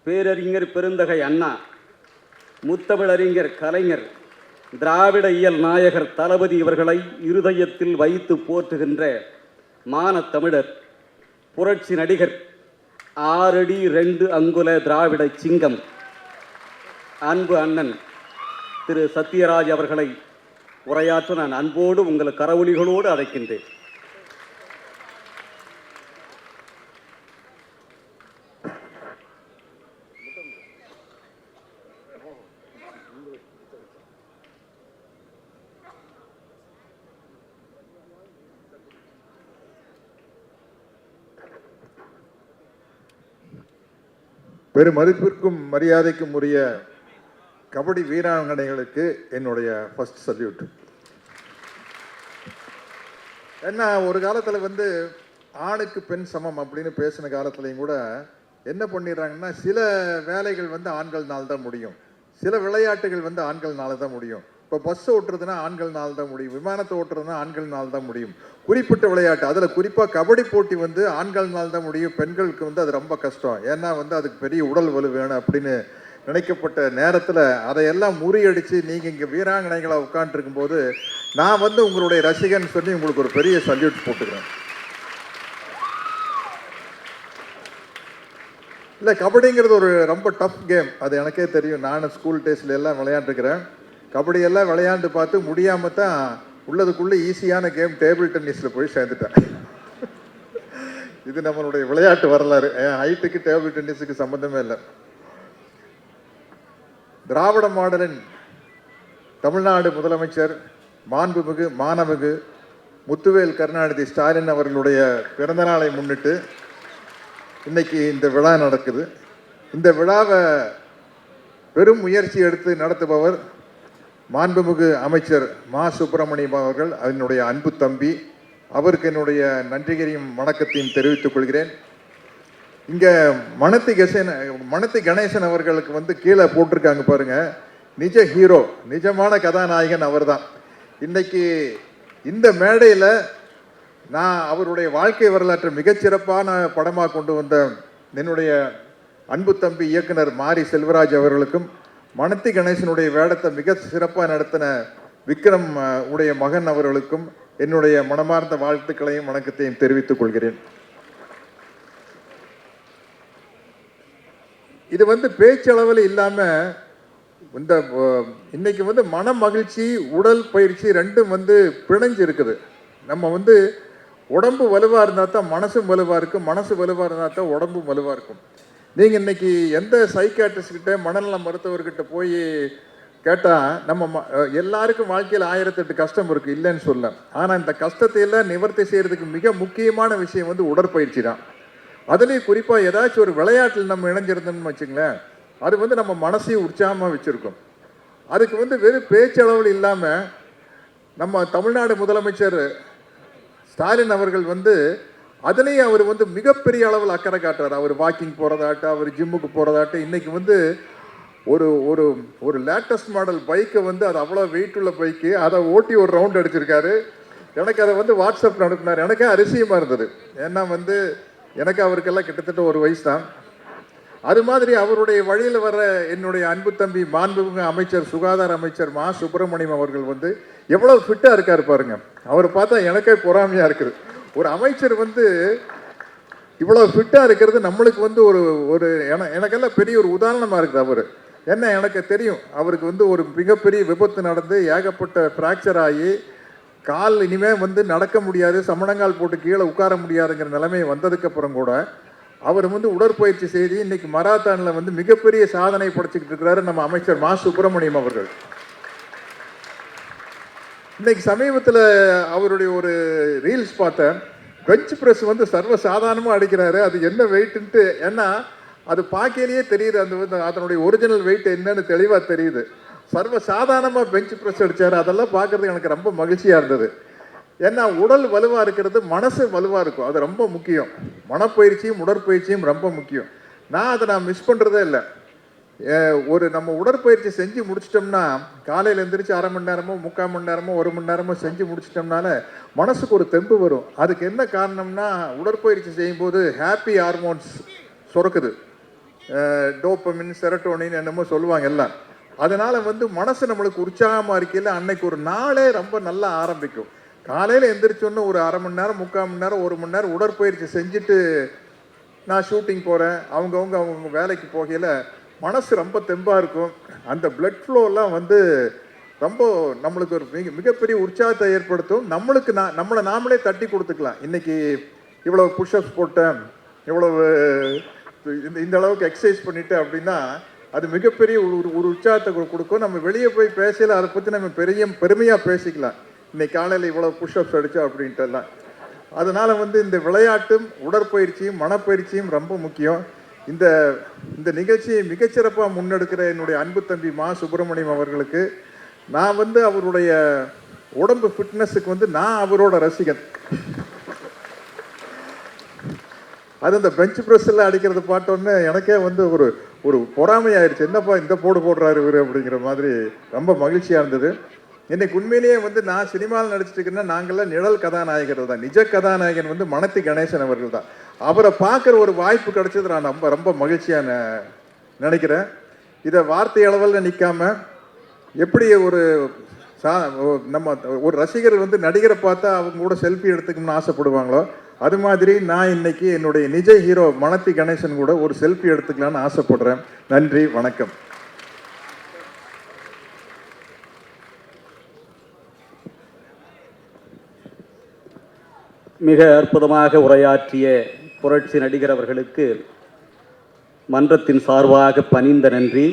பேரறிஞர் பெருந்தகை அண்ணா, முத்தமிழறிஞர் கலைஞர், திராவிட இயல் நாயகர் தளபதி இவர்களை இருதயத்தில் வைத்து போற்றுகின்ற மானத்தமிழர், புரட்சி நடிகர், 6 அடி 2 அங்குல திராவிட சிங்கம், அன்பு அண்ணன் திரு சத்யராஜ் அவர்களை உரையாற்ற நான் அன்போடு உங்கள் கரவொலிகளோடு அழைக்கின்றேன். பெரும் மதிப்பிற்கும் மரியாதைக்கும் உரிய கபடி வீராங்கனைகளுக்கு என்னுடைய ஃபர்ஸ்ட் சல்யூட். ஏன்னா ஒரு காலத்தில் ஆணுக்கு பெண் சமம் அப்படின்னு பேசின காலத்துலையும் கூட என்ன பண்ணிடுறாங்கன்னா, சில வேலைகள் ஆண்கள்னால தான் முடியும், சில விளையாட்டுகள் ஆண்கள்னால தான் முடியும். இப்போ பஸ் ஓட்டுறதுனா ஆண்கள்னால தான் முடியும், விமானத்தை ஓட்டுறதுனா ஆண்கள்னால தான் முடியும். குறிப்பிட்ட விளையாட்டு, அதில் குறிப்பாக கபடி போட்டி ஆண்கள்னால தான் முடியும், பெண்களுக்கு அது ரொம்ப கஷ்டம். ஏன்னா அதுக்கு பெரிய உடல் வலு வேணும் அப்படின்னு நினைக்கப்பட்ட நேரத்தில் அதையெல்லாம் முறியடித்து நீங்கள் இங்கே வீராங்கனைகளாக உட்காந்துருக்கும் போது நான் உங்களுடைய ரசிகன் சொல்லி உங்களுக்கு ஒரு பெரிய சல்யூட் போட்டுக்கிறேன். இல்லை, கபடிங்கிறது ஒரு ரொம்ப டஃப் கேம், அது எனக்கே தெரியும். நானும் ஸ்கூல் டேஸ்ல எல்லாம் விளையாண்டுருக்கிறேன். கபடியெல்லாம் விளையாண்டு பார்த்து முடியாமல் தான் உள்ளதுக்குள்ளே ஈஸியான கேம் டேபிள் டென்னிஸில் போய் சேர்ந்துட்டேன். இது நம்மளுடைய விளையாட்டு வரலாறு. என் ஹைட்டுக்கு டேபிள் டென்னிஸுக்கு சம்மந்தமே இல்லை. திராவிட மாடலின் தமிழ்நாடு முதலமைச்சர் மாண்புமிகு மாணமிகு முத்துவேல் கருணாநிதி ஸ்டாலின் அவர்களுடைய பிறந்தநாளை முன்னிட்டு இன்னைக்கு இந்த விழா நடக்குது. இந்த விழாவை பெரும் முயற்சி எடுத்து நடத்துபவர் மாண்புமிகு அமைச்சர் மா சுப்பிரமணியம் அவர்கள், என்னுடைய அன்பு தம்பி. அவருக்கு என்னுடைய நன்றிகளையும் வணக்கத்தையும் தெரிவித்துக் கொள்கிறேன். இங்கே மணத்தி கணேசன் அவர்களுக்கு கீழே போட்டிருக்காங்க பாருங்க, நிஜ ஹீரோ, நிஜமான கதாநாயகன் அவர் தான். இன்னைக்கு இந்த மேடையில் நான் அவருடைய வாழ்க்கை வரலாற்றை மிகச்சிறப்பான படமாக கொண்டு வந்த என்னுடைய அன்பு தம்பி இயக்குனர் மாரி செல்வராஜ் அவர்களுக்கும், மணத்தி கணேசனுடைய வேடத்தை மிக சிறப்பாக நடத்தின விக்ரம் உடைய மகன் அவர்களுக்கும் என்னுடைய மனமார்ந்த வாழ்த்துக்களையும் வணக்கத்தையும் தெரிவித்துக் கொள்கிறேன். இது பேச்சளவில் இல்லாமல் இந்த இன்னைக்கு மன மகிழ்ச்சி, உடல் பயிற்சி ரெண்டும் பிணைஞ்சு இருக்குது. நம்ம உடம்பு வலுவாக இருந்தால் தான் மனசும் வலுவாக இருக்கும், மனசு வலுவாக இருந்தால் தான் உடம்பும் வலுவாக இருக்கும். நீங்கள் இன்னைக்கு எந்த சைக்காட்ரிஸ்ட்கிட்ட, மனநல மருத்துவர்கிட்ட போய் கேட்டால், நம்ம எல்லாருக்கும் வாழ்க்கையில் 1008 கஷ்டம் இருக்குது, இல்லைன்னு சொல்ல. ஆனால் இந்த கஷ்டத்தை எல்லாம் நிவர்த்தி செய்கிறதுக்கு மிக முக்கியமான விஷயம் உடற்பயிற்சி தான். அதுலேயும் குறிப்பாக ஏதாச்சும் ஒரு விளையாட்டில் நம்ம இணைஞ்சிருந்தோம்னு வச்சுங்களேன், அது நம்ம மனசையும் உற்சாகமாக வச்சுருக்கோம். அதுக்கு வெறும் பேச்சளவில் இல்லாமல் நம்ம தமிழ்நாடு முதலமைச்சர் ஸ்டாலின் அவர்கள் அதுலேயும் அவர் மிகப்பெரிய அளவில் அக்கறை காட்டுறார். அவர் வாக்கிங் போகிறதாட்ட, அவர் ஜிம்முக்கு போகிறதாட்ட, இன்னைக்கு ஒரு ஒரு ஒரு லேட்டஸ்ட் மாடல் பைக்கை அது அவ்வளோ வெயிட் உள்ள பைக்கு, அதை ஓட்டி ஒரு ரவுண்ட் அடிச்சிருக்காரு. எனக்கு அதை வாட்ஸ்அப்பில் அனுப்பினார். எனக்கே அதிசயமாக இருந்தது. ஏன்னா எனக்கு அவருக்கெல்லாம் கிட்டத்தட்ட ஒரு வயசு தான். அது மாதிரி அவருடைய வழியில் வர என்னுடைய அன்பு தம்பி மாண்புமிகு அமைச்சர், சுகாதார அமைச்சர் மா சுப்பிரமணியம் அவர்கள் எவ்வளோ ஃபிட்டாக இருக்கார் பாருங்க. அவரை பார்த்தா எனக்கே பொறாமையாக இருக்குது. ஒரு அமைச்சர் இவ்வளோ ஃபிட்டாக இருக்கிறது நம்மளுக்கு ஒரு ஒரு எனக்கெல்லாம் பெரிய ஒரு உதாரணமாக இருக்குது அவர். என்ன, எனக்கு தெரியும் அவருக்கு ஒரு மிகப்பெரிய விபத்து நடந்து ஏகப்பட்ட ஃப்ராக்சர் ஆகி கால் இனிமேல் நடக்க முடியாது, சமணங்கால் போட்டு கீழே உட்கார முடியாதுங்கிற நிலைமை வந்ததுக்கப்புறம் கூட அவர் உடற்பயிற்சி செய்து இன்னைக்கு மராத்தானில் மிகப்பெரிய சாதனை படைச்சிக்கிட்டு இருக்கிறாரு நம்ம அமைச்சர் மா சுப்பிரமணியம் அவர்கள். இன்னைக்கு சமீபத்தில் அவருடைய ஒரு ரீல்ஸ் பார்த்தேன். பெஞ்ச் ப்ரெஸ் சர்வ சாதாரணமாக அடிக்கிறாரு. அது என்ன வெயிட்டுன்ட்டு, ஏன்னா அது பார்க்கலையே தெரியுது, அதனுடைய ஒரிஜினல் வெயிட் என்னன்னு தெளிவாக தெரியுது. சர்வ சாதாரணமாக பெஞ்ச் ப்ரெஸ் அடித்தார். அதெல்லாம் பார்க்குறதுக்கு எனக்கு ரொம்ப மகிழ்ச்சியாக இருந்தது. ஏன்னா உடல் வலுவாக இருக்கிறது, மனசு வலுவாக இருக்கும், அது ரொம்ப முக்கியம். மனப்பயிற்சியும் உடற்பயிற்சியும் ரொம்ப முக்கியம். அதை மிஸ் பண்ணுறதே இல்லை. நம்ம உடற்பயிற்சி செஞ்சு முடிச்சிட்டோம்னா, காலையில் எழுந்திரிச்சு 1/2 மணி நேரமோ 3/4 மணி நேரமோ 1 மணி நேரமோ செஞ்சு முடிச்சிட்டோம்னால மனசுக்கு ஒரு தெம்பு வரும். அதுக்கு என்ன காரணம்னா, உடற்பயிற்சி செய்யும்போது ஹாப்பி ஹார்மோன்ஸ் சுரக்குது. டோப்பமின் செரட்டோனின் என்னமோ சொல்லுவாங்க எல்லாம். அதனால வந்து மனசு நம்மளுக்கு உற்சாகமாக இருக்கையில் அன்னைக்கு ஒரு நாளே ரொம்ப நல்லா ஆரம்பிக்கும். காலையில் எந்திரிச்சோன்னு ஒரு அரை மணி நேரம் 3/4 மணி நேரம் 1 மணி நேரம் உடற்பயிற்சி செஞ்சுட்டு நான் ஷூட்டிங் போகிறேன், அவங்க வேலைக்கு போகையில் மனசு ரொம்ப தெம்பாக இருக்கும். அந்த பிளட் ஃப்ளோலாம் வந்து ரொம்ப நம்மளுக்கு ஒரு மிகப்பெரிய உற்சாகத்தை ஏற்படுத்தும். நம்மளை நாமளே தட்டி கொடுத்துக்கலாம். இன்னைக்கு இவ்வளவு புஷ்அப்ஸ் போட்டேன், இவ்வளவு இந்த அளவுக்கு எக்ஸசைஸ் பண்ணிட்டேன் அப்படின்னா அது மிகப்பெரிய ஒரு உற்சாகத்தை கொடுக்கும். நம்ம வெளியே போய் பேசல அதை பற்றி நம்ம பெருமையாக பேசிக்கலாம். இன்னைக்கு காலையில் இவ்வளோ புஷ்அப்ஸ் அடித்தோம் அப்படின்ட்டுலாம். அதனால் வந்து இந்த விளையாட்டும் உடற்பயிற்சியும் மனப்பயிற்சியும் ரொம்ப முக்கியம். இந்த நிகழ்ச்சியை மிகச்சிறப்பாக முன்னெடுக்கிற என்னுடைய அன்பு தம்பி மா சுப்பிரமணியம் அவர்களுக்கு நான் வந்து அவருடைய உடம்பு ஃபிட்னஸுக்கு வந்து நான் அவரோட ரசிகன். அது அந்த பெஞ்ச் ப்ரெஸ் எல்லாம் அடிக்கிறத பார்த்தோன்னே எனக்கே வந்து ஒரு பொறாமையாயிருச்சு. என்னப்பா இந்த போடுறாரு இவர் அப்படிங்கிற மாதிரி ரொம்ப மகிழ்ச்சியாக இருந்தது. இன்னைக்கு உண்மையிலேயே வந்து நான் சினிமாவில் நடிச்சிட்டு இருக்கேன்னா நாங்கள்லாம் நிழல் கதாநாயகர்கள் தான். நிஜ கதாநாயகன் வந்து மணத்தி கணேசன் அவர்கள் தான். அவரை பார்க்குற ஒரு வாய்ப்பு கிடைச்சது நான் ரொம்ப ரொம்ப மகிழ்ச்சியாக நினைக்கிறேன். இதை வார்த்தை அளவில் நிற்காம எப்படி நம்ம ஒரு ரசிகர் வந்து நடிகரை பார்த்தா அவங்க கூட செல்ஃபி எடுத்துக்கணும்னு ஆசைப்படுவாங்களோ அது மாதிரி நான் இன்னைக்கு என்னுடைய நிஜ ஹீரோ மணத்தி கணேசன் கூட ஒரு செல்ஃபி எடுத்துக்கலான்னு ஆசைப்படுறேன். நன்றி, வணக்கம். மிக அற்புதமாக உரையாற்றிய புரட்சி நடிகர் அவர்களுக்கு மன்றத்தின் சார்பாக பணிந்த நன்றி.